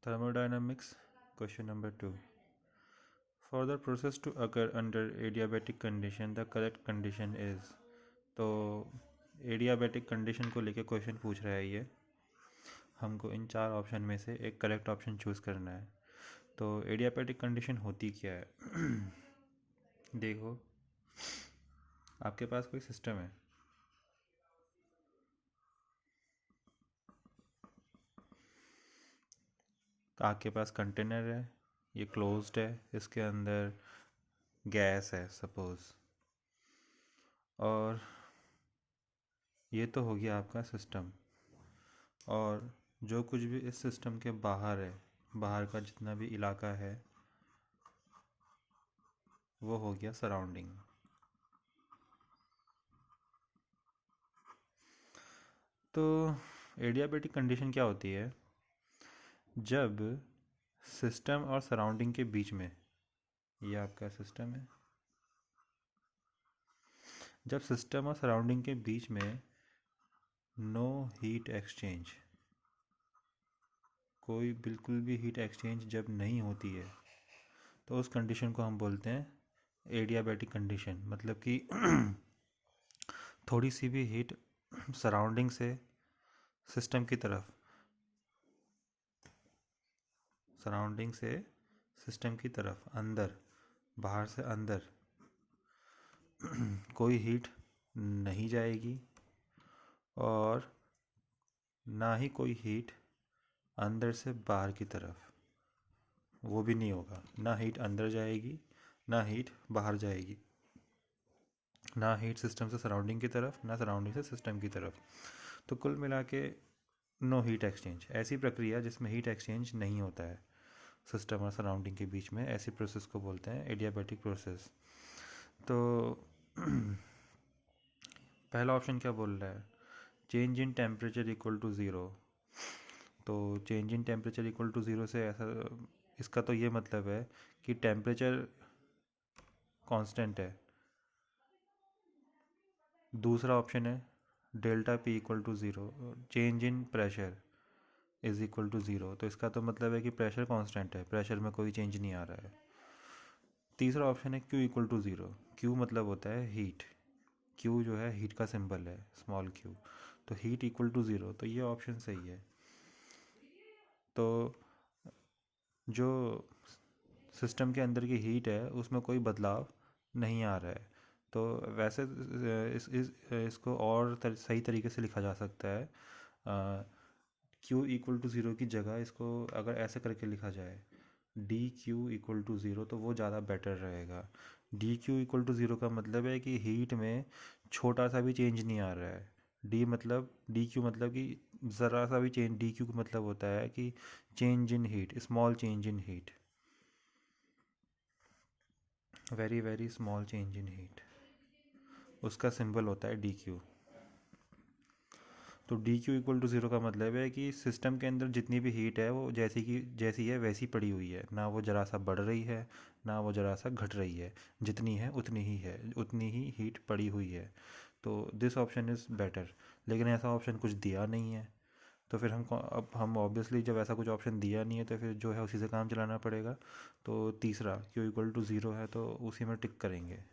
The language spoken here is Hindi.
Thermodynamics, question number 2. For the process to occur under adiabatic condition, the correct condition is. तो एडियाबैटिक कंडीशन को लेके क्वेश्चन पूछ रहा है ये। हमको इन 4 ऑप्शन में से एक करेक्ट ऑप्शन चूज़ करना है। तो एडियाबैटिक कंडीशन होती क्या है? देखो, आपके पास कोई सिस्टम है, आपके पास कंटेनर है, ये क्लोज्ड है, इसके अंदर गैस है सपोज़, और ये तो हो गया आपका सिस्टम। और जो कुछ भी इस सिस्टम के बाहर है, बाहर का जितना भी इलाका है, वो हो गया सराउंडिंग। तो एडियाबैटिक कंडीशन क्या होती है? जब सिस्टम और सराउंडिंग के बीच में, ये आपका सिस्टम है, जब सिस्टम और सराउंडिंग के बीच में नो हीट एक्सचेंज, कोई बिल्कुल भी हीट एक्सचेंज जब नहीं होती है, तो उस कंडीशन को हम बोलते हैं एडियाबैटिक कंडीशन। मतलब कि थोड़ी सी भी हीट सराउंडिंग से सिस्टम की तरफ, सराउंडिंग से सिस्टम की तरफ, अंदर, बाहर से अंदर कोई हीट नहीं जाएगी, और ना ही कोई हीट अंदर से बाहर की तरफ, वो भी नहीं होगा। ना हीट अंदर जाएगी, ना हीट बाहर जाएगी, ना हीट सिस्टम से सराउंडिंग की तरफ, ना सराउंडिंग से सिस्टम की तरफ। तो कुल मिला के नो हीट एक्सचेंज, ऐसी प्रक्रिया जिसमें हीट एक्सचेंज नहीं होता है सिस्टम और सराउंडिंग के बीच में, ऐसी प्रोसेस को बोलते हैं एडियाबैटिक प्रोसेस। तो पहला ऑप्शन क्या बोल रहा है? Change in temperature equal to zero. तो change in temperature equal to zero से ऐसा, इसका तो ये मतलब है कि टेम्परेचर कांस्टेंट है। दूसरा ऑप्शन है delta P equal to zero, change in pressure is equal to zero. तो इसका तो मतलब है कि प्रेशर कांस्टेंट है, प्रेशर में कोई चेंज नहीं आ रहा है। तीसरा ऑप्शन है Q equal to zero. Q मतलब होता है हीट, क्यू जो है हीट का सिंबल है, स्मॉल क्यू। तो हीट इक्वल टू ज़ीरो, तो ये ऑप्शन सही है। तो जो सिस्टम के अंदर की हीट है उसमें कोई बदलाव नहीं आ रहा है। तो वैसे इसको और सही तरीके से लिखा जा सकता है। क्यू इक्वल टू ज़ीरो की जगह इसको अगर ऐसे करके लिखा जाए D Q equal to zero, तो वो ज़्यादा बेटर रहेगा। D Q equal to zero का मतलब है कि हीट में छोटा सा भी चेंज नहीं आ रहा है। डी क्यू मतलब कि ज़रा सा भी चेंज, डी क्यू का मतलब होता है कि change in heat, small change in heat, very very small change in heat, उसका सिंबल होता है डी क्यू। तो D Q equal to zero का मतलब है कि सिस्टम के अंदर जितनी भी हीट है वो जैसी है वैसी पड़ी हुई है, ना वो ज़रा सा बढ़ रही है, ना वो ज़रा सा घट रही है, जितनी है उतनी ही है, उतनी ही हीट पड़ी हुई है। तो दिस ऑप्शन इज़ बेटर। लेकिन ऐसा ऑप्शन कुछ दिया नहीं है, तो फिर अब हम ऑब्वियसली जब ऐसा कुछ ऑप्शन दिया नहीं है तो फिर जो है उसी से काम चलाना पड़ेगा। तो तीसरा क्यू इक्वल टू ज़ीरो है, तो उसी में टिक करेंगे।